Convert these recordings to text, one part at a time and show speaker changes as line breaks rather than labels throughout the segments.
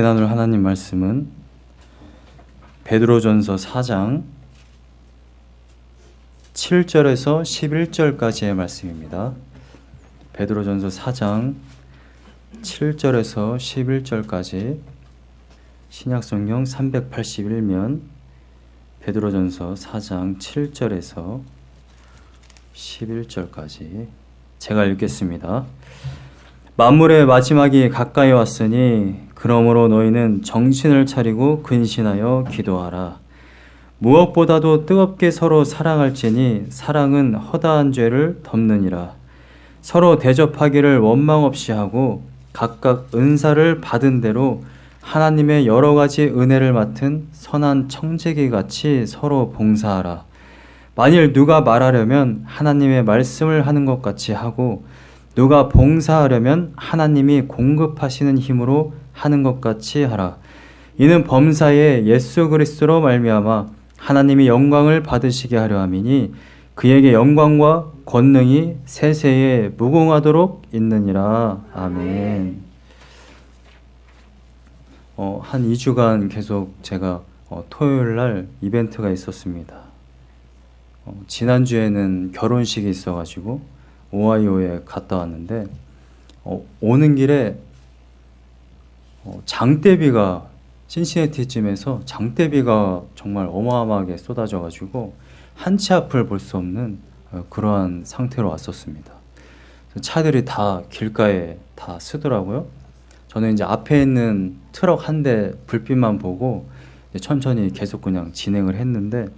함께 나눌 하나님 말씀은 베드로전서 4장 7절에서 11절까지의 말씀입니다. 베드로전서 4장 7절에서 11절까지 신약성경 381면 베드로전서 4장 7절에서 11절까지 제가 읽겠습니다. 만물의 마지막이 가까이 왔으니 그러므로 너희는 정신을 차리고 근신하여 기도하라. 무엇보다도 뜨겁게 서로 사랑할지니 사랑은 허다한 죄를 덮느니라. 서로 대접하기를 원망 없이 하고 각각 은사를 받은 대로 하나님의 여러 가지 은혜를 맡은 선한 청지기 같이 서로 봉사하라. 만일 누가 말하려면 하나님의 말씀을 하는 것 같이 하고 누가 봉사하려면 하나님이 공급하시는 힘으로 하는 것 같이 하라. 이는 범사에 예수 그리스도로 말미암아 하나님이 영광을 받으시게 하려 함이니 그에게 영광과 권능이 세세에 무궁하도록 있느니라. 아멘. 한 2주간 계속 제가 토요일 날 이벤트가 있었습니다. 지난주에는 결혼식이 있어가지고 오하이오에 갔다 왔는데 오는 길에 장대비가 신시내티쯤에서 장대비가 정말 어마어마하게 쏟아져가지고 한치 앞을 볼 수 없는 그러한 상태로 왔었습니다. 차들이 다 길가에 다 쓰더라고요. 저는 이제 앞에 있는 트럭 한 대 불빛만 보고 천천히 계속 그냥 진행을 했는데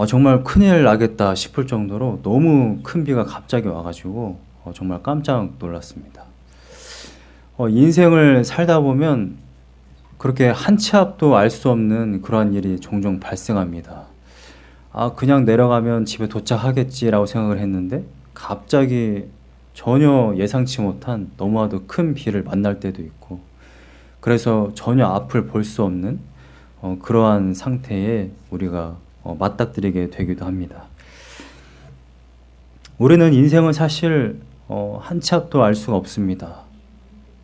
정말 큰일 나겠다 싶을 정도로 너무 큰 비가 갑자기 와가지고 정말 깜짝 놀랐습니다. 인생을 살다 보면 그렇게 한치 앞도 알 수 없는 그러한 일이 종종 발생합니다. 그냥 내려가면 집에 도착하겠지라고 생각을 했는데 갑자기 전혀 예상치 못한 너무나도 큰 비를 만날 때도 있고 그래서 전혀 앞을 볼 수 없는 그러한 상태에 우리가 맞닥뜨리게 되기도 합니다. 우리는 인생은 사실 한치 앞도 알 수가 없습니다.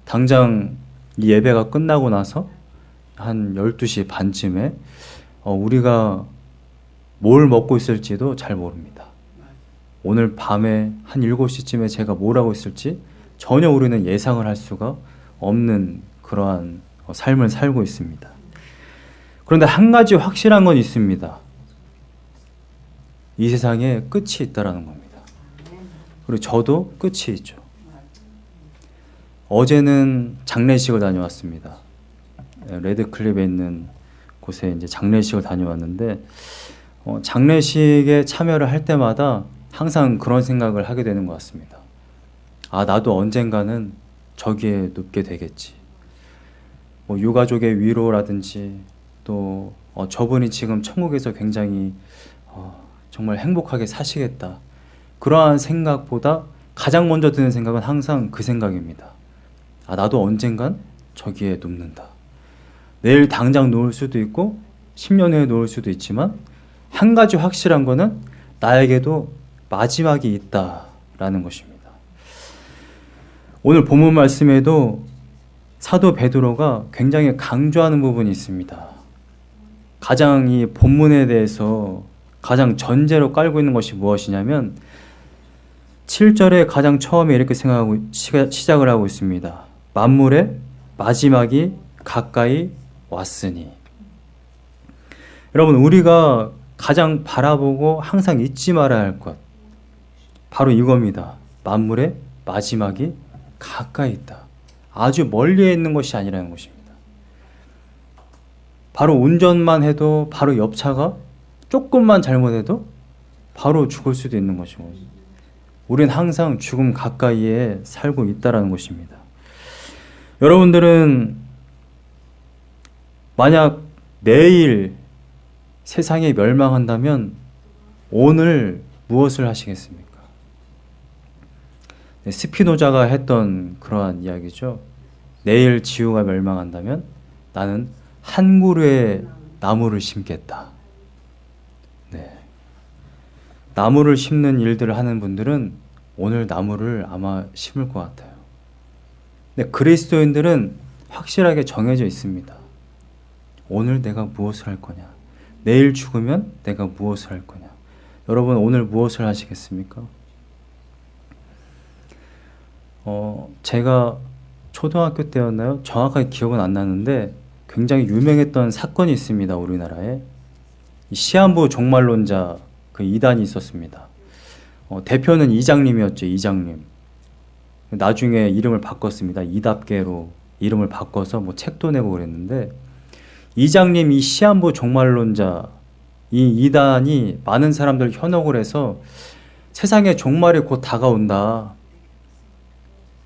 당장 이 예배가 끝나고 나서 한 12시 반쯤에 우리가 뭘 먹고 있을지도 잘 모릅니다. 오늘 밤에 한 7시쯤에 제가 뭘 하고 있을지 전혀 우리는 예상을 할 수가 없는 그러한 삶을 살고 있습니다. 그런데 한 가지 확실한 건 있습니다. 이 세상에 끝이 있다라는 겁니다. 그리고 저도 끝이 있죠. 어제는 장례식을 다녀왔습니다. 레드클립에 있는 곳에 이제 장례식을 다녀왔는데 장례식에 참여를 할 때마다 항상 그런 생각을 하게 되는 것 같습니다. 나도 언젠가는 저기에 눕게 되겠지. 유가족의 위로라든지 또 저분이 지금 천국에서 굉장히 정말 행복하게 사시겠다. 그러한 생각보다 가장 먼저 드는 생각은 항상 그 생각입니다. 나도 언젠간 저기에 눕는다. 내일 당장 누울 수도 있고 10년 후에 누울 수도 있지만 한 가지 확실한 거는 나에게도 마지막이 있다라는 것입니다. 오늘 본문 말씀에도 사도 베드로가 굉장히 강조하는 부분이 있습니다. 가장 이 본문에 대해서 가장 전제로 깔고 있는 것이 무엇이냐면 7절에 가장 처음에 이렇게 시작을 하고 있습니다. 만물의 마지막이 가까이 왔으니. 여러분, 우리가 가장 바라보고 항상 잊지 말아야 할 것 바로 이겁니다. 만물의 마지막이 가까이 있다. 아주 멀리에 있는 것이 아니라는 것입니다. 바로 운전만 해도 바로 옆 차가 조금만 잘못해도 바로 죽을 수도 있는 것이고 우리는 항상 죽음 가까이에 살고 있다는 것입니다. 여러분들은 만약 내일 세상이 멸망한다면 오늘 무엇을 하시겠습니까? 스피노자가 했던 그러한 이야기죠. 내일 지구가 멸망한다면 나는 한 그루의 나무를 심겠다. 나무를 심는 일들을 하는 분들은 오늘 나무를 아마 심을 것 같아요. 근데 그리스도인들은 확실하게 정해져 있습니다. 오늘 내가 무엇을 할 거냐? 내일 죽으면 내가 무엇을 할 거냐? 여러분 오늘 무엇을 하시겠습니까? 제가 초등학교 때였나요? 정확하게 기억은 안 나는데 굉장히 유명했던 사건이 있습니다. 우리나라에. 이 시한부 종말론자 그 이단이 있었습니다. 대표는 이장님이었죠. 이장님. 나중에 이름을 바꿨습니다. 이답계로 이름을 바꿔서 뭐 책도 내고 그랬는데 이장님 이 시한부 종말론자 이 이단이 많은 사람들 현혹을 해서 세상의 종말이 곧 다가온다.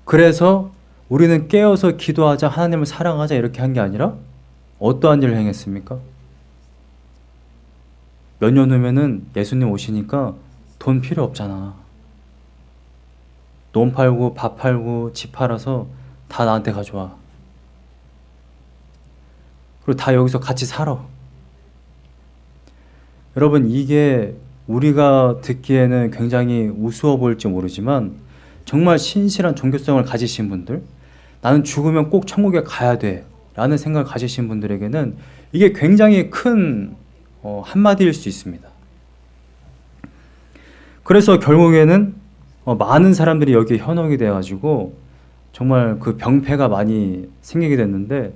그래서 우리는 깨어서 기도하자, 하나님을 사랑하자 이렇게 한 게 아니라 어떠한 일을 행했습니까? 몇 년 후면은 예수님 오시니까 돈 필요 없잖아. 논 팔고 밥 팔고 집 팔아서 다 나한테 가져와. 그리고 다 여기서 같이 살아. 여러분 이게 우리가 듣기에는 굉장히 우스워 보일지 모르지만 정말 신실한 종교성을 가지신 분들, 나는 죽으면 꼭 천국에 가야 돼 라는 생각을 가지신 분들에게는 이게 굉장히 큰 한마디일 수 있습니다. 그래서 결국에는 많은 사람들이 여기에 현혹이 돼가지고 정말 그 병폐가 많이 생기게 됐는데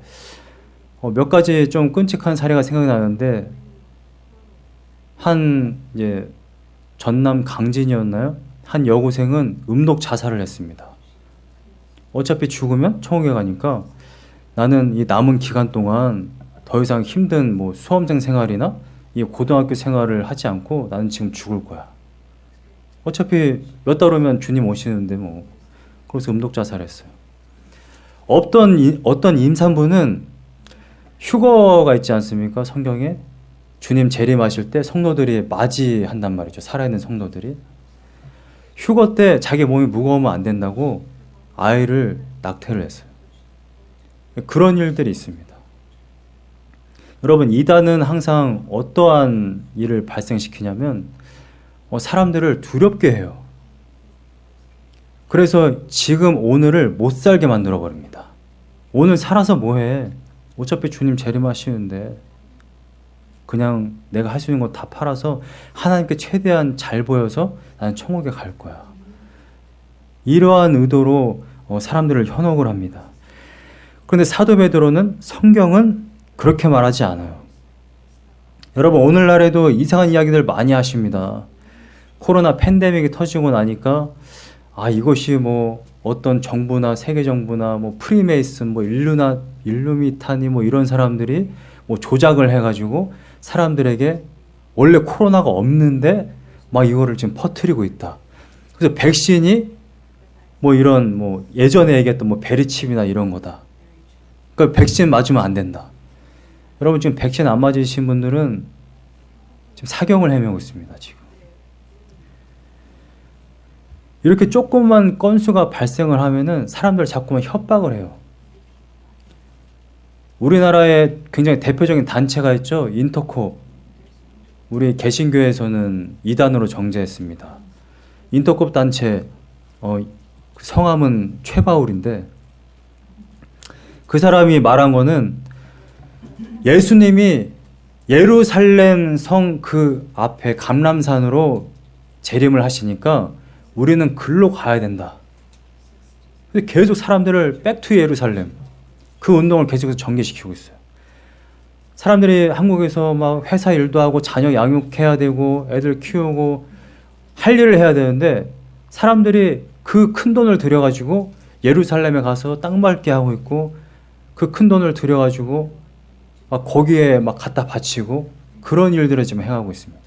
몇 가지 좀 끔찍한 사례가 생각나는데 이제 전남 강진이었나요? 한 여고생은 음독 자살을 했습니다. 어차피 죽으면 천국에 가니까 나는 이 남은 기간 동안 더 이상 힘든 뭐 수험생 생활이나 이 고등학교 생활을 하지 않고 나는 지금 죽을 거야. 어차피 몇 달 후면 주님 오시는데 뭐. 그래서 음독 자살했어요. 어떤 임산부는 휴거가 있지 않습니까? 성경에 주님 재림하실 때 성도들이 맞이한단 말이죠. 살아있는 성도들이. 휴거 때 자기 몸이 무거우면 안 된다고 아이를 낙태를 했어요. 그런 일들이 있습니다. 여러분 이단은 항상 어떠한 일을 발생시키냐면 사람들을 두렵게 해요. 그래서 지금 오늘을 못 살게 만들어 버립니다. 오늘 살아서 뭐해? 어차피 주님 재림하시는데 그냥 내가 할 수 있는 거 다 팔아서 하나님께 최대한 잘 보여서 나는 천국에 갈 거야. 이러한 의도로 사람들을 현혹을 합니다. 그런데 사도 베드로는 성경은 그렇게 말하지 않아요. 여러분 오늘날에도 이상한 이야기들 많이 하십니다. 코로나 팬데믹이 터지고 나니까 이것이 뭐 어떤 정부나 세계 정부나 뭐 프리메이슨 뭐 일루미타니 뭐 이런 사람들이 뭐 조작을 해가지고 사람들에게 원래 코로나가 없는데 막 이거를 지금 퍼뜨리고 있다. 그래서 백신이 뭐 이런 뭐 예전에 얘기했던 뭐 베리칩이나 이런 거다. 그러니까 백신 맞으면 안 된다. 여러분 지금 백신 안 맞으신 분들은 지금 사경을 헤매고 있습니다. 지금 이렇게 조금만 건수가 발생을 하면은 사람들 자꾸만 협박을 해요. 우리나라에 굉장히 대표적인 단체가 있죠. 인터콥. 우리 개신교에서는 이단으로 정죄했습니다. 인터콥 단체 성함은 최바울인데 그 사람이 말한 거는 예수님이 예루살렘 성 그 앞에 감람산으로 재림을 하시니까 우리는 글로 가야 된다. 계속 사람들을 백투 예루살렘 그 운동을 계속해서 전개시키고 있어요. 사람들이 한국에서 막 회사 일도 하고 자녀 양육해야 되고 애들 키우고 할 일을 해야 되는데 사람들이 그 큰 돈을 들여가지고 예루살렘에 가서 땅 밟게 하고 있고 그 큰 돈을 들여가지고 막 거기에 막 갖다 바치고 그런 일들을 지금 행하고 있습니다.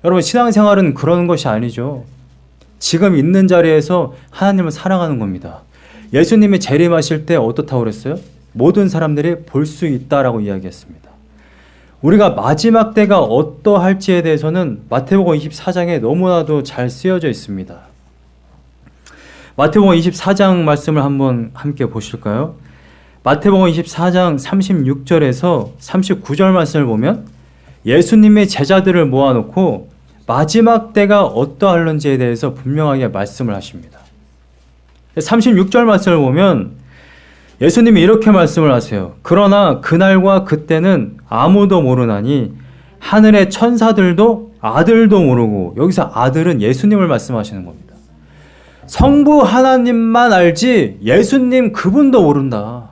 여러분 신앙생활은 그런 것이 아니죠. 지금 있는 자리에서 하나님을 사랑하는 겁니다. 예수님이 재림하실 때 어떻다고 그랬어요? 모든 사람들이 볼 수 있다라고 이야기했습니다. 우리가 마지막 때가 어떠할지에 대해서는 마태복음 24장에 너무나도 잘 쓰여져 있습니다. 마태복음 24장 말씀을 한번 함께 보실까요? 마태복음 24장 36절에서 39절 말씀을 보면 예수님의 제자들을 모아놓고 마지막 때가 어떠할런지에 대해서 분명하게 말씀을 하십니다. 36절 말씀을 보면 예수님이 이렇게 말씀을 하세요. 그러나 그날과 그때는 아무도 모르나니 하늘의 천사들도 아들도 모르고, 여기서 아들은 예수님을 말씀하시는 겁니다. 성부 하나님만 알지 예수님 그분도 모른다.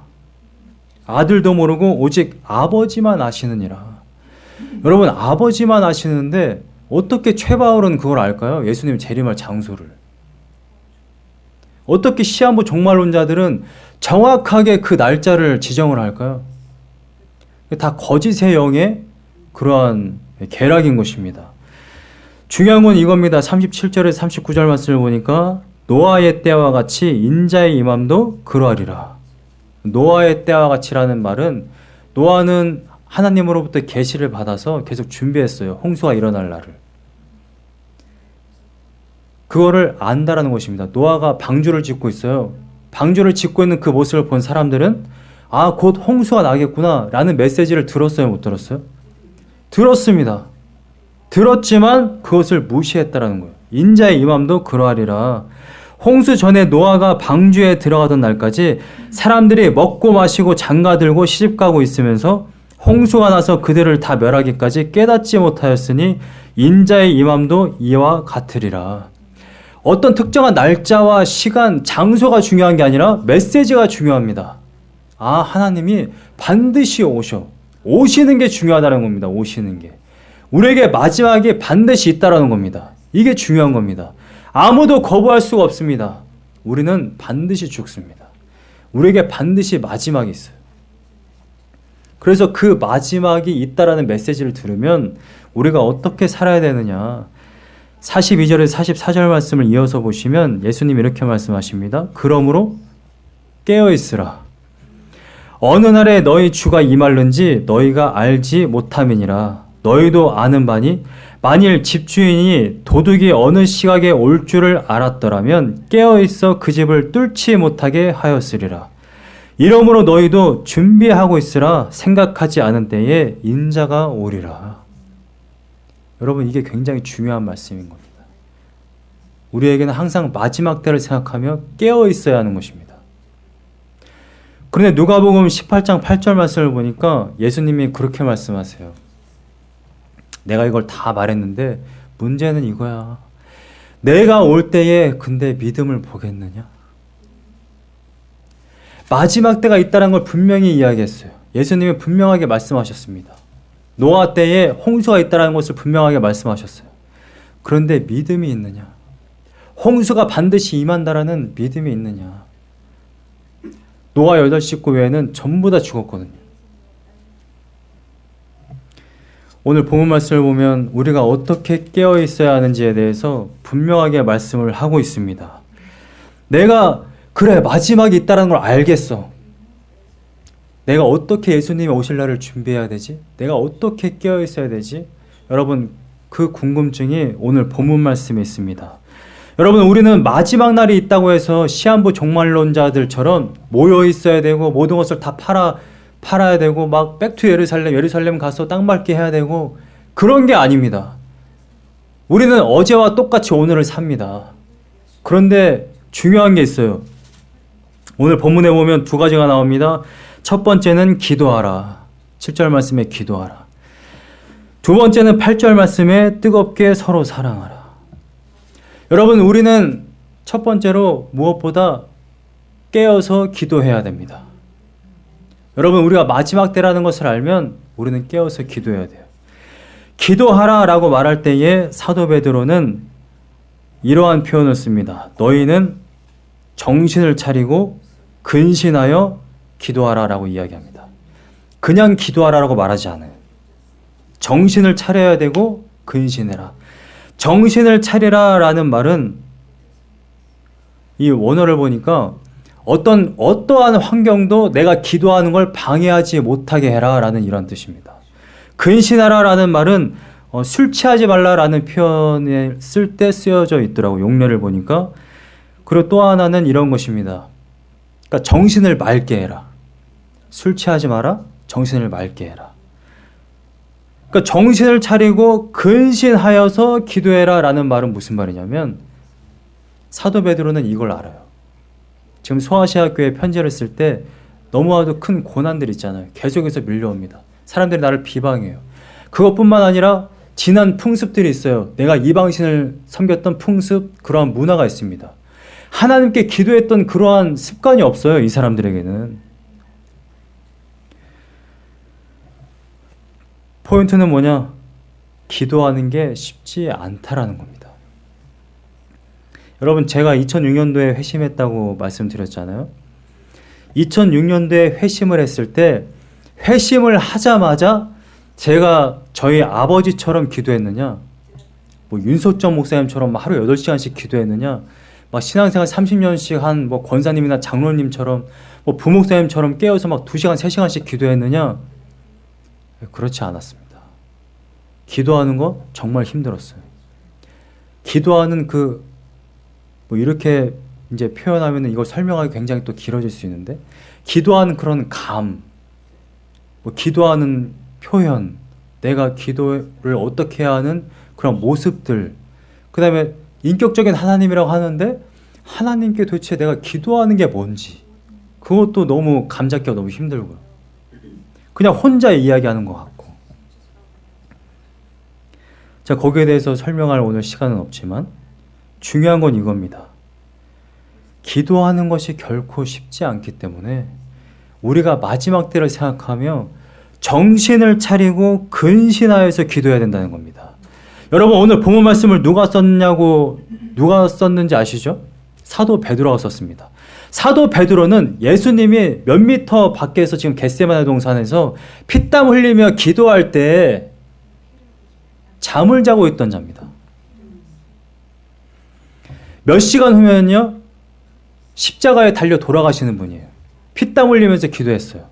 아들도 모르고 오직 아버지만 아시느니라. 여러분, 아버지만 아시는데 어떻게 최바울은 그걸 알까요? 예수님 재림할 장소를. 어떻게 시한부 종말론자들은 정확하게 그 날짜를 지정을 할까요? 다 거짓의 영의 그러한 계략인 것입니다. 중요한 건 이겁니다. 37절에서 39절 말씀을 보니까 노아의 때와 같이 인자의 임함도 그러하리라. 노아의 때와 같이라는 말은, 노아는 하나님으로부터 계시를 받아서 계속 준비했어요. 홍수가 일어날 날을. 그거를 안다라는 것입니다. 노아가 방주를 짓고 있어요. 방주를 짓고 있는 그 모습을 본 사람들은 아, 곧 홍수가 나겠구나 라는 메시지를 들었어요? 못 들었어요? 들었습니다. 들었지만 그것을 무시했다라는 거예요. 인자의 임함도 그러하리라. 홍수 전에 노아가 방주에 들어가던 날까지 사람들이 먹고 마시고 장가들고 시집가고 있으면서 홍수가 나서 그들을 다 멸하기까지 깨닫지 못하였으니 인자의 임함도 이와 같으리라. 어떤 특정한 날짜와 시간, 장소가 중요한 게 아니라 메시지가 중요합니다. 아, 하나님이 반드시 오시는 게 중요하다는 겁니다. 오시는 게. 우리에게 마지막이 반드시 있다라는 겁니다. 이게 중요한 겁니다. 아무도 거부할 수가 없습니다. 우리는 반드시 죽습니다. 우리에게 반드시 마지막이 있어요. 그래서 그 마지막이 있다라는 메시지를 들으면 우리가 어떻게 살아야 되느냐. 42절에서 44절 말씀을 이어서 보시면 예수님 이렇게 말씀하십니다. 그러므로 깨어있으라. 어느 날에 너희 주가 임할는지 너희가 알지 못함이니라. 너희도 아는 바니 만일 집주인이 도둑이 어느 시각에 올 줄을 알았더라면 깨어있어 그 집을 뚫지 못하게 하였으리라. 이러므로 너희도 준비하고 있으라. 생각하지 않은 때에 인자가 오리라. 여러분, 이게 굉장히 중요한 말씀인 겁니다. 우리에게는 항상 마지막 때를 생각하며 깨어 있어야 하는 것입니다. 그런데 누가복음 18장 8절 말씀을 보니까 예수님이 그렇게 말씀하세요. 내가 이걸 다 말했는데 문제는 이거야. 내가 올 때에 근데 믿음을 보겠느냐? 마지막 때가 있다는 걸 분명히 이야기했어요. 예수님이 분명하게 말씀하셨습니다. 노아 때에 홍수가 있다는 것을 분명하게 말씀하셨어요. 그런데 믿음이 있느냐? 홍수가 반드시 임한다라는 믿음이 있느냐? 노아 8식구 외에는 전부 다 죽었거든요. 오늘 본문 말씀을 보면 우리가 어떻게 깨어 있어야 하는지에 대해서 분명하게 말씀을 하고 있습니다. 내가 그래 마지막이 있다는 걸 알겠어. 내가 어떻게 예수님이 오실 날을 준비해야 되지? 내가 어떻게 깨어 있어야 되지? 여러분, 그 궁금증이 오늘 본문 말씀에 있습니다. 여러분, 우리는 마지막 날이 있다고 해서 시한부 종말론자들처럼 모여 있어야 되고 모든 것을 다 팔아야 되고 막 백투 예루살렘 가서 땅 밟기 해야 되고 그런 게 아닙니다. 우리는 어제와 똑같이 오늘을 삽니다. 그런데 중요한 게 있어요. 오늘 본문에 보면 두 가지가 나옵니다. 첫 번째는 기도하라. 7절 말씀에 기도하라. 두 번째는 8절 말씀에 뜨겁게 서로 사랑하라. 여러분, 우리는 첫 번째로 무엇보다 깨어서 기도해야 됩니다. 여러분, 우리가 마지막 때라는 것을 알면 우리는 깨어서 기도해야 돼요. 기도하라 라고 말할 때에 사도 베드로는 이러한 표현을 씁니다. 너희는 정신을 차리고 근신하여 기도하라 라고 이야기합니다. 그냥 기도하라 라고 말하지 않아요. 정신을 차려야 되고 근신해라. 정신을 차리라 라는 말은 이 원어를 보니까 어떠한 환경도 내가 기도하는 걸 방해하지 못하게 해라 라는 이런 뜻입니다. 근신하라 라는 말은 술 취하지 말라 라는 표현을 쓸 때 쓰여져 있더라고요. 용례를 보니까. 그리고 또 하나는 이런 것입니다. 그러니까 정신을 맑게 해라. 술 취하지 마라. 정신을 맑게 해라. 그러니까 정신을 차리고 근신하여서 기도해라 라는 말은 무슨 말이냐면 사도 베드로는 이걸 알아요. 지금 소아시아 교회 편지를 쓸 때 너무나도 큰 고난들 있잖아요. 계속해서 밀려옵니다. 사람들이 나를 비방해요. 그것뿐만 아니라 지난 풍습들이 있어요. 내가 이방신을 섬겼던 풍습, 그러한 문화가 있습니다. 하나님께 기도했던 그러한 습관이 없어요. 이 사람들에게는. 포인트는 뭐냐? 기도하는 게 쉽지 않다라는 겁니다. 여러분, 제가 2006년도에 회심했다고 말씀드렸잖아요. 2006년도에 회심을 했을 때 회심을 하자마자 제가 저희 아버지처럼 기도했느냐, 뭐 윤소정 목사님처럼 하루 8시간씩 기도했느냐, 막 신앙생활 30년씩 한 뭐 권사님이나 장로님처럼 뭐 부목사님처럼 깨어서 막 2시간, 3시간씩 기도했느냐? 그렇지 않았습니다. 기도하는 거 정말 힘들었어요. 기도하는 뭐 이렇게 이제 표현하면 이걸 설명하기 굉장히 또 길어질 수 있는데, 기도하는 그런 뭐 기도하는 표현, 내가 기도를 어떻게 해야 하는 그런 모습들, 그 다음에 인격적인 하나님이라고 하는데 하나님께 도대체 내가 기도하는 게 뭔지, 그것도 너무 감잡기가 너무 힘들고요. 그냥 혼자 이야기하는 것 같고. 자, 거기에 대해서 설명할 오늘 시간은 없지만 중요한 건 이겁니다. 기도하는 것이 결코 쉽지 않기 때문에 우리가 마지막 때를 생각하며 정신을 차리고 근신하여서 기도해야 된다는 겁니다. 여러분, 오늘 본문 말씀을 누가 썼는지 아시죠? 사도 베드로가 썼습니다. 사도 베드로는 예수님이 몇 미터 밖에서 지금 겟세마네 동산에서 피땀 흘리며 기도할 때 잠을 자고 있던 자입니다. 몇 시간 후면요, 십자가에 달려 돌아가시는 분이에요. 피땀 흘리면서 기도했어요.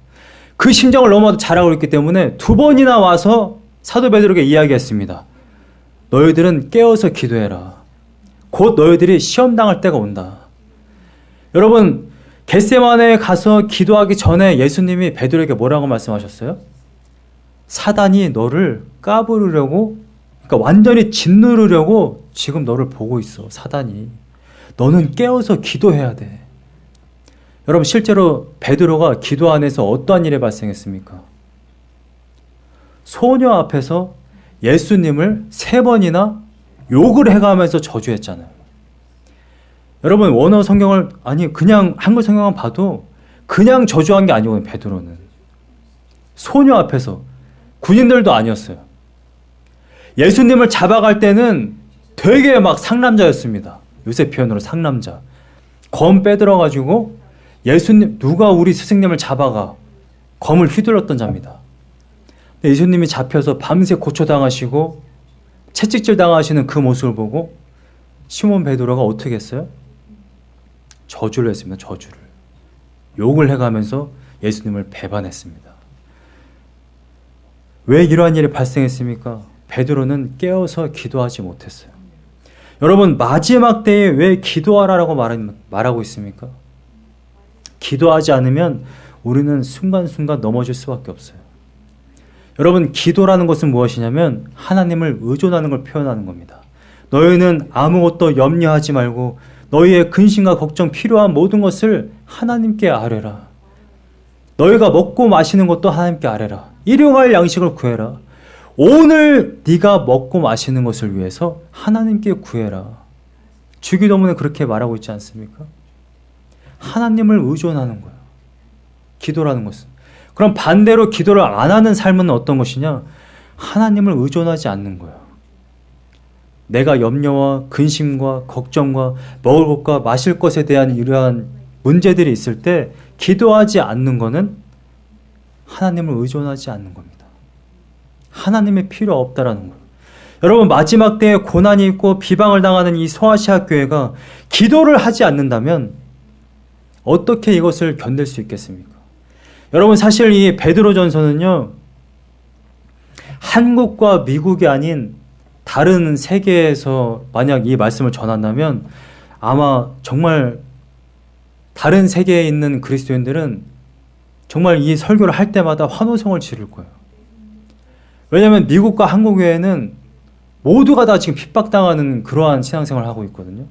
그 심정을 너무나도 잘 알고 있기 때문에 2번이나 와서 사도 베드로에게 이야기했습니다. 너희들은 깨어서 기도해라. 곧 너희들이 시험 당할 때가 온다. 여러분, 겟세마네에 가서 기도하기 전에 예수님이 베드로에게 뭐라고 말씀하셨어요? 사단이 너를 까부르려고, 그러니까 완전히 짓누르려고 지금 너를 보고 있어. 사단이. 너는 깨어서 기도해야 돼. 여러분, 실제로 베드로가 기도 안에서 어떠한 일이 발생했습니까? 소녀 앞에서 예수님을 3번이나 욕을 해가면서 저주했잖아요. 여러분, 원어 성경을, 그냥 한글 성경을 봐도 그냥 저주한 게 아니거든요. 베드로는 소녀 앞에서, 군인들도 아니었어요. 예수님을 잡아갈 때는 되게 막 상남자였습니다. 요새 표현으로 상남자. 검 빼들어가지고 누가 우리 스승님을 잡아가, 검을 휘둘렀던 자입니다. 예수님이 잡혀서 밤새 고초당하시고 채찍질 당하시는 그 모습을 보고 시몬 베드로가 어떻게 했어요? 저주를 했습니다. 저주를. 욕을 해가면서 예수님을 배반했습니다. 왜 이러한 일이 발생했습니까? 베드로는 깨어서 기도하지 못했어요. 여러분, 마지막 때에 왜 기도하라고 말하고 있습니까? 기도하지 않으면 우리는 순간순간 넘어질 수밖에 없어요. 여러분, 기도라는 것은 무엇이냐면 하나님을 의존하는 걸 표현하는 겁니다. 너희는 아무것도 염려하지 말고 너희의 근심과 걱정 필요한 모든 것을 하나님께 아뢰라. 너희가 먹고 마시는 것도 하나님께 아뢰라. 일용할 양식을 구해라. 오늘 네가 먹고 마시는 것을 위해서 하나님께 구해라. 주기도문에 그렇게 말하고 있지 않습니까? 하나님을 의존하는 거예요. 기도라는 것은. 그럼 반대로 기도를 안 하는 삶은 어떤 것이냐? 하나님을 의존하지 않는 거예요. 내가 염려와 근심과 걱정과 먹을 것과 마실 것에 대한 이러한 문제들이 있을 때 기도하지 않는 것은 하나님을 의존하지 않는 겁니다. 하나님의 필요 없다라는 거예요. 여러분, 마지막 때에 고난이 있고 비방을 당하는 이 소아시아 교회가 기도를 하지 않는다면 어떻게 이것을 견딜 수 있겠습니까? 여러분, 사실 이 베드로전서는요, 한국과 미국이 아닌 다른 세계에서 만약 이 말씀을 전한다면 아마 정말 다른 세계에 있는 그리스도인들은 정말 이 설교를 할 때마다 환호성을 지를 거예요. 왜냐하면 미국과 한국 외에는 모두가 다 지금 핍박당하는 그러한 신앙생활을 하고 있거든요.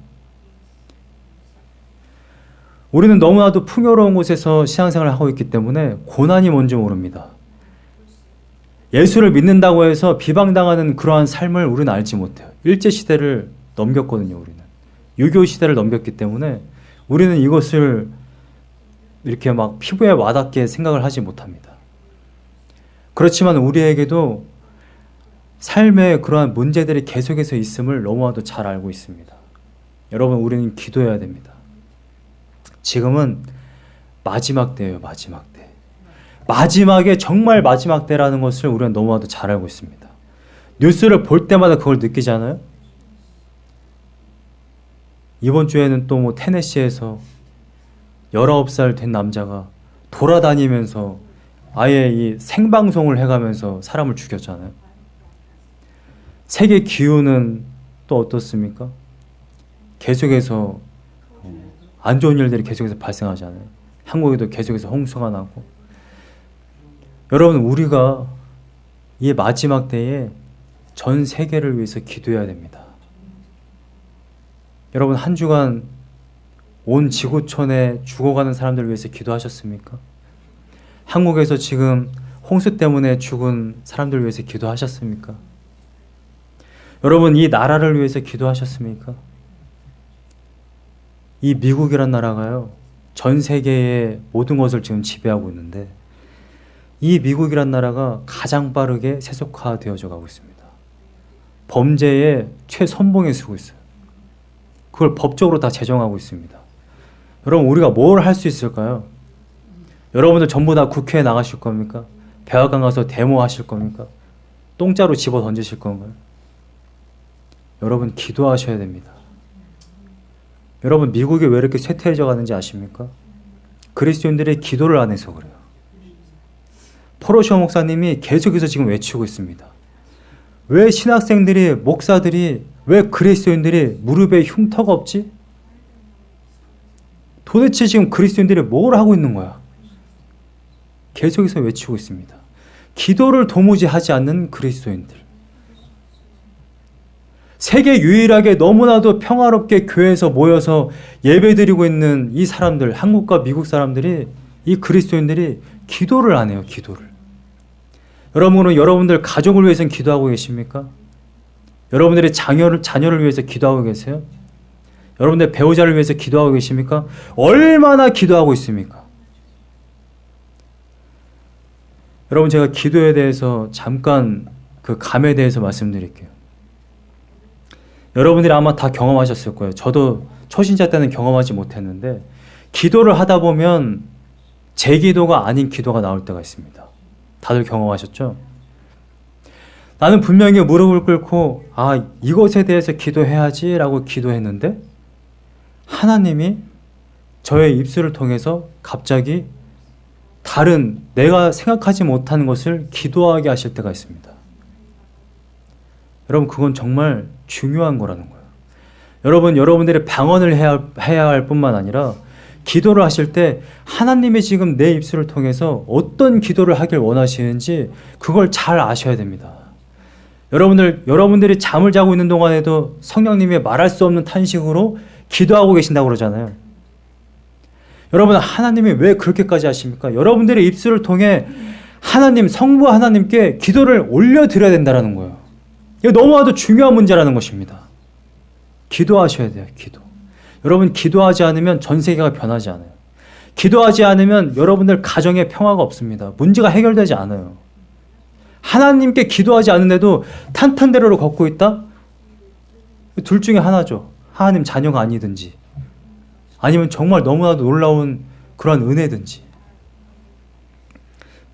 우리는 너무나도 풍요로운 곳에서 신앙생활을 하고 있기 때문에 고난이 뭔지 모릅니다. 예수를 믿는다고 해서 비방당하는 그러한 삶을 우리는 알지 못해요. 일제시대를 넘겼거든요. 우리는 유교시대를 넘겼기 때문에 우리는 이것을 이렇게 막 피부에 와닿게 생각을 하지 못합니다. 그렇지만 우리에게도 삶의 그러한 문제들이 계속해서 있음을 너무나도 잘 알고 있습니다. 여러분, 우리는 기도해야 됩니다. 지금은 마지막 때예요. 마지막 때. 마지막에 정말 마지막 때라는 것을 우리는 너무나도 잘 알고 있습니다. 뉴스를 볼 때마다 그걸 느끼지 않아요? 이번 주에는 또 뭐 테네시에서 19살 된 남자가 돌아다니면서 아예 이 생방송을 해가면서 사람을 죽였잖아요. 세계 기후는 또 어떻습니까? 계속해서 안 좋은 일들이 계속해서 발생하잖아요. 한국에도 계속해서 홍수가 나고. 여러분, 우리가 이 마지막 때에 전 세계를 위해서 기도해야 됩니다. 여러분, 한 주간 온 지구촌에 죽어가는 사람들을 위해서 기도하셨습니까? 한국에서 지금 홍수 때문에 죽은 사람들을 위해서 기도하셨습니까? 여러분, 이 나라를 위해서 기도하셨습니까? 이 미국이란 나라가요, 전 세계의 모든 것을 지금 지배하고 있는데 이 미국이란 나라가 가장 빠르게 세속화되어져 가고 있습니다. 범죄의 최선봉에 서고 있어요. 그걸 법적으로 다 제정하고 있습니다. 여러분, 우리가 뭘 할 수 있을까요? 여러분들 전부 다 국회에 나가실 겁니까? 백악관 가서 데모하실 겁니까? 똥자루 집어 던지실 건가요? 여러분, 기도하셔야 됩니다. 여러분, 미국이 왜 이렇게 쇠퇴해져 가는지 아십니까? 그리스도인들의 기도를 안 해서 그래요. 포로시오 목사님이 계속해서 지금 외치고 있습니다. 왜 신학생들이, 목사들이, 왜 그리스도인들이 무릎에 흉터가 없지? 도대체 지금 그리스도인들이 뭘 하고 있는 거야? 계속해서 외치고 있습니다. 기도를 도무지 하지 않는 그리스도인들. 세계 유일하게 너무나도 평화롭게 교회에서 모여서 예배드리고 있는 이 사람들, 한국과 미국 사람들이, 이 그리스도인들이 기도를 안 해요. 기도를. 여러분은 여러분들 가족을 위해서 기도하고 계십니까? 여러분들의 자녀를 위해서 기도하고 계세요? 여러분들 배우자를 위해서 기도하고 계십니까? 얼마나 기도하고 있습니까? 여러분, 제가 기도에 대해서 잠깐 그 감에 대해서 말씀드릴게요. 여러분들이 아마 다 경험하셨을 거예요. 저도 초신자 때는 경험하지 못했는데 기도를 하다 보면 제 기도가 아닌 기도가 나올 때가 있습니다. 다들 경험하셨죠? 나는 분명히 무릎을 꿇고 이것에 대해서 기도해야지 라고 기도했는데 하나님이 저의 입술을 통해서 갑자기 다른 내가 생각하지 못한 것을 기도하게 하실 때가 있습니다. 여러분, 그건 정말 중요한 거라는 거예요. 여러분, 여러분들이 방언을 해야 할 뿐만 아니라 기도를 하실 때 하나님이 지금 내 입술을 통해서 어떤 기도를 하길 원하시는지 그걸 잘 아셔야 됩니다. 여러분들이 잠을 자고 있는 동안에도 성령님이 말할 수 없는 탄식으로 기도하고 계신다고 그러잖아요. 여러분, 하나님이 왜 그렇게까지 하십니까? 여러분들의 입술을 통해 하나님, 성부 하나님께 기도를 올려드려야 된다는 거예요. 이거 너무나도 중요한 문제라는 것입니다. 기도하셔야 돼요. 기도. 여러분, 기도하지 않으면 전 세계가 변하지 않아요. 기도하지 않으면 여러분들 가정에 평화가 없습니다. 문제가 해결되지 않아요. 하나님께 기도하지 않는데도 탄탄대로를 걷고 있다? 둘 중에 하나죠. 하나님 자녀가 아니든지 아니면 정말 너무나도 놀라운 그런 은혜든지.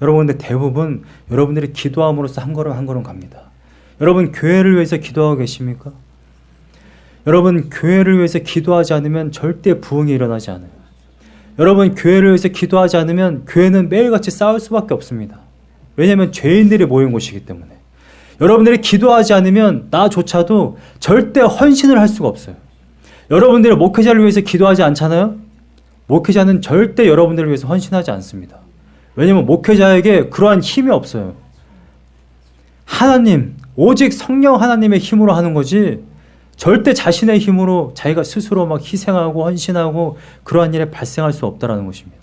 여러분, 근데 대부분 여러분들이 기도함으로써 한 걸음 한 걸음 갑니다. 여러분, 교회를 위해서 기도하고 계십니까? 여러분, 교회를 위해서 기도하지 않으면 절대 부흥이 일어나지 않아요. 여러분, 교회를 위해서 기도하지 않으면 교회는 매일같이 싸울 수밖에 없습니다. 왜냐하면 죄인들이 모인 곳이기 때문에. 여러분들이 기도하지 않으면 나조차도 절대 헌신을 할 수가 없어요. 여러분들이 목회자를 위해서 기도하지 않잖아요? 목회자는 절대 여러분들을 위해서 헌신하지 않습니다. 왜냐하면 목회자에게 그러한 힘이 없어요. 하나님, 오직 성령 하나님의 힘으로 하는 거지 절대 자신의 힘으로 자기가 스스로 막 희생하고 헌신하고 그러한 일에 발생할 수 없다라는 것입니다.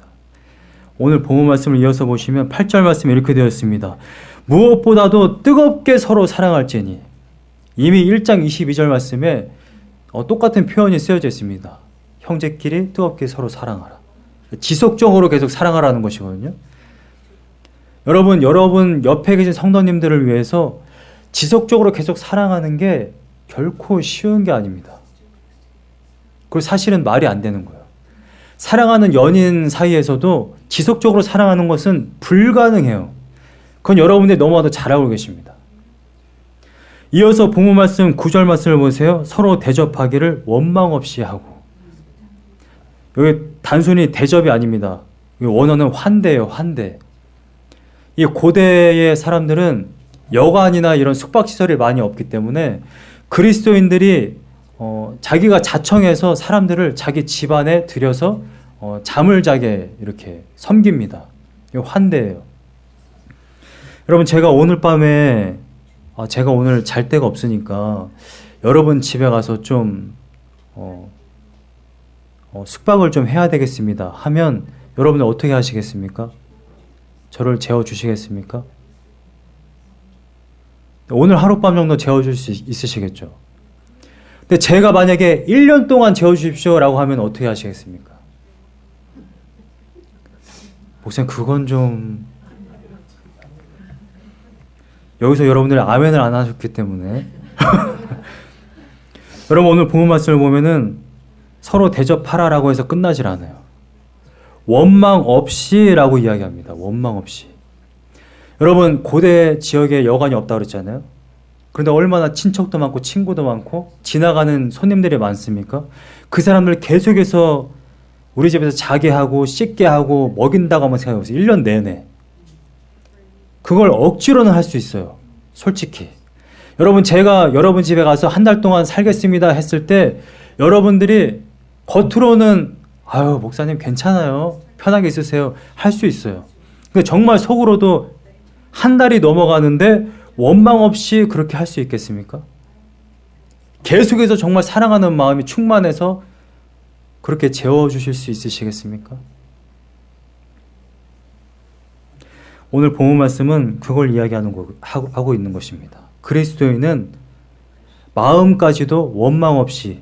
오늘 본문 말씀을 이어서 보시면 8절 말씀에 이렇게 되어 있습니다. 무엇보다도 뜨겁게 서로 사랑할지니. 이미 1장 22절 말씀에 똑같은 표현이 쓰여져 있습니다. 형제끼리 뜨겁게 서로 사랑하라. 지속적으로 계속 사랑하라는 것이거든요. 여러분 옆에 계신 성도님들을 위해서 지속적으로 계속 사랑하는 게 결코 쉬운 게 아닙니다. 그리고 사실은 말이 안 되는 거예요. 사랑하는 연인 사이에서도 지속적으로 사랑하는 것은 불가능해요. 그건 여러분들이 너무나도 잘 알고 계십니다. 이어서 본문 말씀 9절 말씀을 보세요. 서로 대접하기를 원망 없이 하고. 여기 단순히 대접이 아닙니다. 원어는 환대예요. 환대. 이 고대의 사람들은 여관이나 이런 숙박시설이 많이 없기 때문에 그리스도인들이 자기가 자청해서 사람들을 자기 집안에 들여서 잠을 자게 이렇게 섬깁니다. 이거 환대예요. 여러분, 제가 오늘 밤에 제가 오늘 잘 데가 없으니까 여러분 집에 가서 좀 숙박을 좀 해야 되겠습니다 하면 여러분은 어떻게 하시겠습니까? 저를 재워주시겠습니까? 오늘 하룻밤 정도 재워줄 수 있으시겠죠? 근데 제가 만약에 1년 동안 재워주십시오 라고 하면 어떻게 하시겠습니까? 목사님, 그건 좀... 여기서 여러분들이 아멘을 안 하셨기 때문에 여러분, 오늘 본문 말씀을 보면은 서로 대접하라 라고 해서 끝나질 않아요. 원망 없이 라고 이야기합니다. 원망 없이. 여러분, 고대 지역에 여관이 없다고 그랬잖아요. 그런데 얼마나 친척도 많고 친구도 많고 지나가는 손님들이 많습니까? 그 사람들 계속해서 우리 집에서 자게 하고 씻게 하고 먹인다고 한번 생각해보세요. 1년 내내. 그걸 억지로는 할 수 있어요. 솔직히. 여러분, 제가 여러분 집에 가서 한 달 동안 살겠습니다 했을 때 여러분들이 겉으로는 아유, 목사님 괜찮아요. 편하게 있으세요. 할 수 있어요. 근데 정말 속으로도 한 달이 넘어가는데 원망 없이 그렇게 할 수 있겠습니까? 계속해서 정말 사랑하는 마음이 충만해서 그렇게 재워주실 수 있으시겠습니까? 오늘 본문 말씀은 그걸 하고 있는 것입니다. 그리스도인은 마음까지도 원망 없이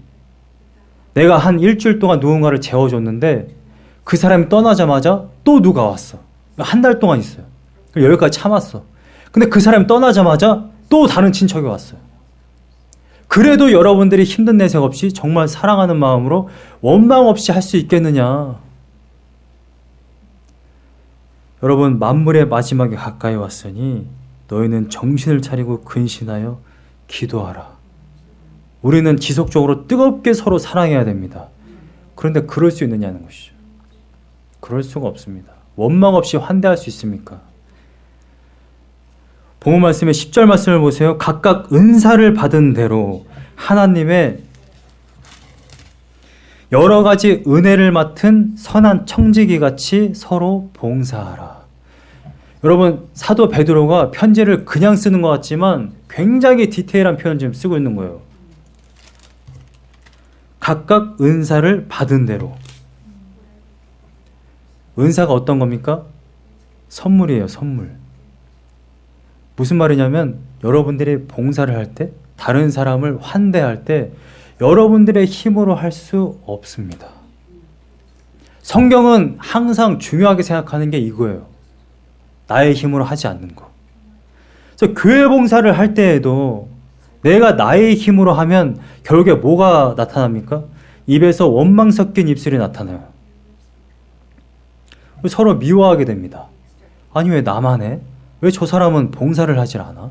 내가 한 일주일 동안 누군가를 재워줬는데 그 사람이 떠나자마자 또 누가 왔어. 한 달 동안 있어요. 여기까지 참았어. 근데 그 사람이 떠나자마자 또 다른 친척이 왔어요. 그래도 여러분들이 힘든 내색 없이 정말 사랑하는 마음으로 원망 없이 할 수 있겠느냐. 여러분, 만물의 마지막에 가까이 왔으니 너희는 정신을 차리고 근신하여 기도하라. 우리는 지속적으로 뜨겁게 서로 사랑해야 됩니다. 그런데 그럴 수 있느냐는 것이죠. 그럴 수가 없습니다. 원망 없이 환대할 수 있습니까? 본문 말씀의 10절 말씀을 보세요. 각각 은사를 받은 대로 하나님의 여러 가지 은혜를 맡은 선한 청지기 같이 서로 봉사하라. 여러분, 사도 베드로가 편지를 그냥 쓰는 것 같지만 굉장히 디테일한 표현 좀 쓰고 있는 거예요. 각각 은사를 받은 대로. 은사가 어떤 겁니까? 선물이에요, 선물. 무슨 말이냐면 여러분들이 봉사를 할 때, 다른 사람을 환대할 때 여러분들의 힘으로 할 수 없습니다. 성경은 항상 중요하게 생각하는 게 이거예요. 나의 힘으로 하지 않는 거. 그래서 교회 봉사를 할 때에도 내가 나의 힘으로 하면 결국에 뭐가 나타납니까? 입에서 원망 섞인 입술이 나타나요. 서로 미워하게 됩니다. 아니, 왜 나만 해? 왜 저 사람은 봉사를 하질 않아?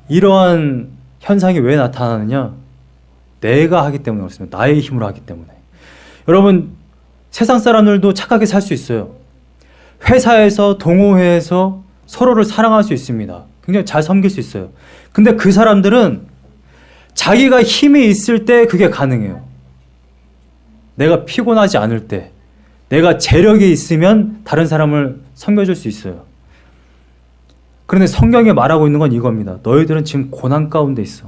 이러한 현상이 왜 나타나느냐? 내가 하기 때문에 그렇습니다. 나의 힘으로 하기 때문에. 여러분, 세상 사람들도 착하게 살 수 있어요. 회사에서, 동호회에서 서로를 사랑할 수 있습니다. 굉장히 잘 섬길 수 있어요. 근데 그 사람들은 자기가 힘이 있을 때 그게 가능해요. 내가 피곤하지 않을 때, 내가 재력이 있으면 다른 사람을 섬겨줄 수 있어요. 그런데 성경이 말하고 있는 건 이겁니다. 너희들은 지금 고난 가운데 있어.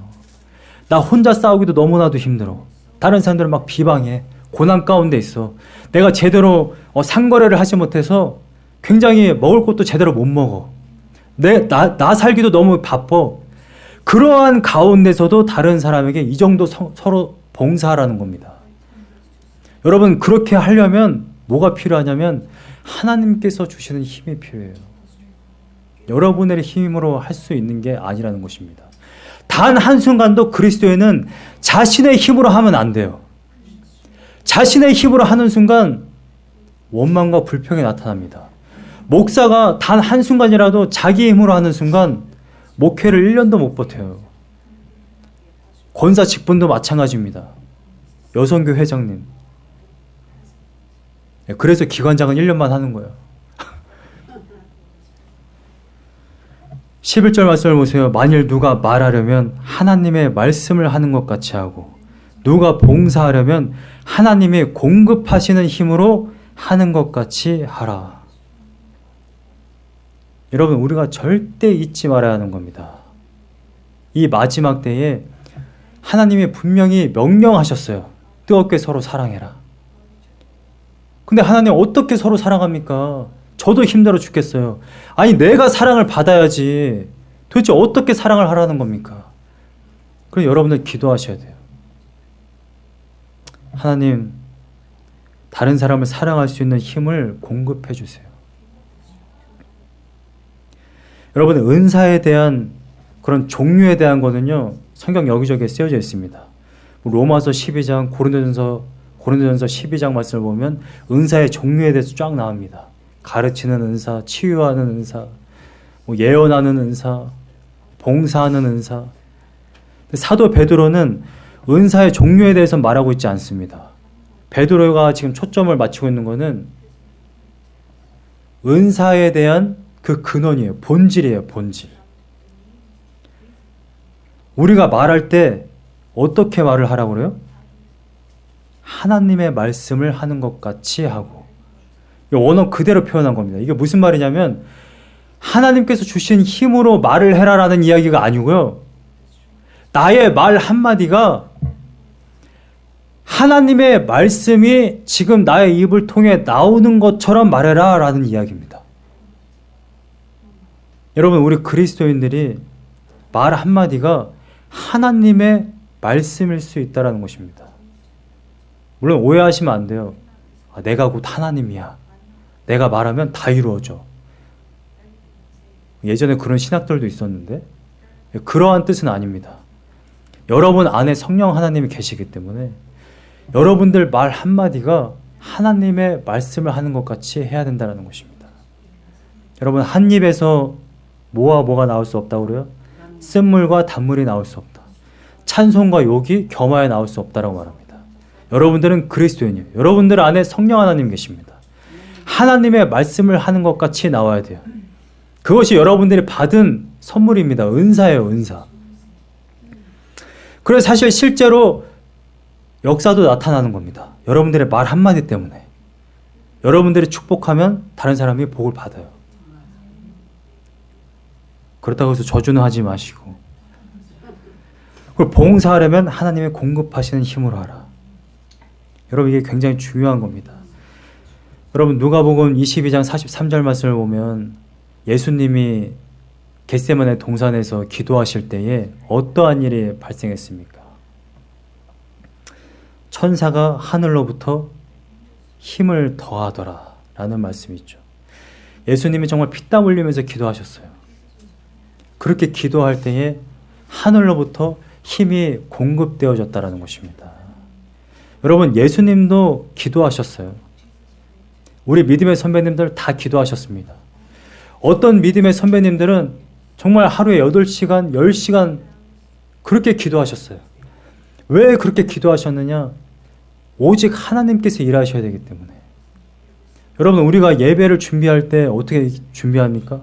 나 혼자 싸우기도 너무나도 힘들어. 다른 사람들은 막 비방해. 고난 가운데 있어. 내가 제대로 상거래를 하지 못해서 굉장히 먹을 것도 제대로 못 먹어. 나 살기도 너무 바빠. 그러한 가운데서도 다른 사람에게 이 정도 서로 봉사하라는 겁니다. 여러분, 그렇게 하려면 뭐가 필요하냐면 하나님께서 주시는 힘이 필요해요. 여러분의 힘으로 할 수 있는 게 아니라는 것입니다. 단 한순간도 그리스도인은 자신의 힘으로 하면 안 돼요. 자신의 힘으로 하는 순간 원망과 불평이 나타납니다. 목사가 단 한순간이라도 자기 힘으로 하는 순간 목회를 1년도 못 버텨요. 권사 직분도 마찬가지입니다. 여성교 회장님. 그래서 기관장은 1년만 하는 거예요. 11절 말씀을 보세요. 만일 누가 말하려면 하나님의 말씀을 하는 것 같이 하고 누가 봉사하려면 하나님이 공급하시는 힘으로 하는 것 같이 하라. 여러분, 우리가 절대 잊지 말아야 하는 겁니다. 이 마지막 때에 하나님이 분명히 명령하셨어요. 뜨겁게 서로 사랑해라. 근데 하나님 어떻게 서로 사랑합니까? 저도 힘들어 죽겠어요. 아니, 내가 사랑을 받아야지. 도대체 어떻게 사랑을 하라는 겁니까? 그래서 여러분들 기도하셔야 돼요. 하나님, 다른 사람을 사랑할 수 있는 힘을 공급해 주세요. 여러분, 은사에 대한 그런 종류에 대한 거는요, 성경 여기저기에 쓰여져 있습니다. 로마서 12장, 고린도전서 12장 말씀을 보면 은사의 종류에 대해서 쫙 나옵니다. 가르치는 은사, 치유하는 은사, 예언하는 은사, 봉사하는 은사. 사도 베드로는 은사의 종류에 대해서 말하고 있지 않습니다. 베드로가 지금 초점을 맞추고 있는 것은 은사에 대한 그 근원이에요. 본질이에요. 본질. 우리가 말할 때 어떻게 말을 하라고 그래요? 하나님의 말씀을 하는 것 같이 하고. 원어 그대로 표현한 겁니다. 이게 무슨 말이냐면 하나님께서 주신 힘으로 말을 해라라는 이야기가 아니고요. 나의 말 한마디가 하나님의 말씀이 지금 나의 입을 통해 나오는 것처럼 말해라 라는 이야기입니다. 여러분, 우리 그리스도인들이 말 한마디가 하나님의 말씀일 수 있다는 것입니다. 물론 오해하시면 안 돼요. 내가 곧 하나님이야. 내가 말하면 다 이루어져. 예전에 그런 신학들도 있었는데 그러한 뜻은 아닙니다. 여러분 안에 성령 하나님이 계시기 때문에 여러분들 말 한마디가 하나님의 말씀을 하는 것 같이 해야 된다는 것입니다. 여러분, 한 입에서 뭐와 뭐가 나올 수 없다고 그래요? 쓴물과 단물이 나올 수 없다. 찬송과 욕이 겸하여 나올 수 없다라고 말합니다. 여러분들은 그리스도인이에요. 여러분들 안에 성령 하나님 계십니다. 하나님의 말씀을 하는 것 같이 나와야 돼요. 그것이 여러분들이 받은 선물입니다. 은사예요, 은사. 그래서 사실 실제로 역사도 나타나는 겁니다. 여러분들의 말 한마디 때문에. 여러분들이 축복하면 다른 사람이 복을 받아요. 그렇다고 해서 저주는 하지 마시고. 그리고 봉사하려면 하나님의 공급하시는 힘으로 하라. 여러분, 이게 굉장히 중요한 겁니다. 여러분, 누가복음 22장 43절 말씀을 보면 예수님이 겟세마네 동산에서 기도하실 때에 어떠한 일이 발생했습니까? 천사가 하늘로부터 힘을 더하더라 라는 말씀이 있죠. 예수님이 정말 피땀 흘리면서 기도하셨어요. 그렇게 기도할 때에 하늘로부터 힘이 공급되어졌다는 것입니다. 여러분, 예수님도 기도하셨어요. 우리 믿음의 선배님들 다 기도하셨습니다. 어떤 믿음의 선배님들은 정말 하루에 8시간, 10시간 그렇게 기도하셨어요. 왜 그렇게 기도하셨느냐? 오직 하나님께서 일하셔야 되기 때문에. 여러분, 우리가 예배를 준비할 때 어떻게 준비합니까?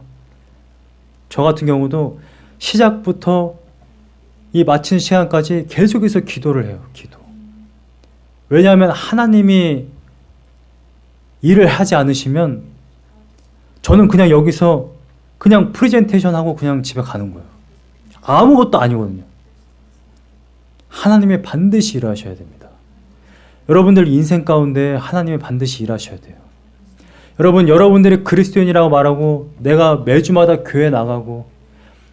저 같은 경우도 시작부터 이 마치는 시간까지 계속해서 기도를 해요. 기도. 왜냐하면 하나님이 일을 하지 않으시면 저는 그냥 여기서 그냥 프레젠테이션 하고 그냥 집에 가는 거예요. 아무것도 아니거든요. 하나님이 반드시 일하셔야 됩니다. 여러분들 인생 가운데 하나님이 반드시 일하셔야 돼요. 여러분들이 그리스도인이라고 말하고 내가 매주마다 교회 나가고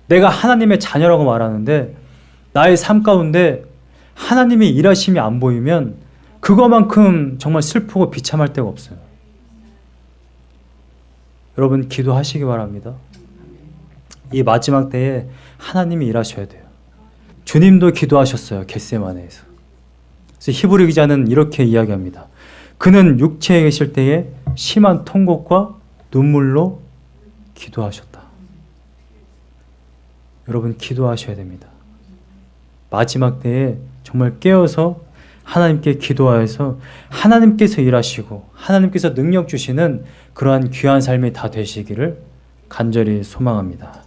내가 하나님의 자녀라고 말하는데 나의 삶 가운데 하나님의 일하심이 안 보이면 그거만큼 정말 슬프고 비참할 데가 없어요. 여러분 기도하시기 바랍니다. 이 마지막 때에 하나님이 일하셔야 돼요. 주님도 기도하셨어요. 겟세마네에서. 그래서 히브리 기자는 이렇게 이야기합니다. 그는 육체에 계실 때에 심한 통곡과 눈물로 기도하셨다. 여러분 기도하셔야 됩니다. 마지막 때에 정말 깨어서 하나님께 기도하여서 하나님께서 일하시고 하나님께서 능력 주시는 그러한 귀한 삶이 다 되시기를 간절히 소망합니다.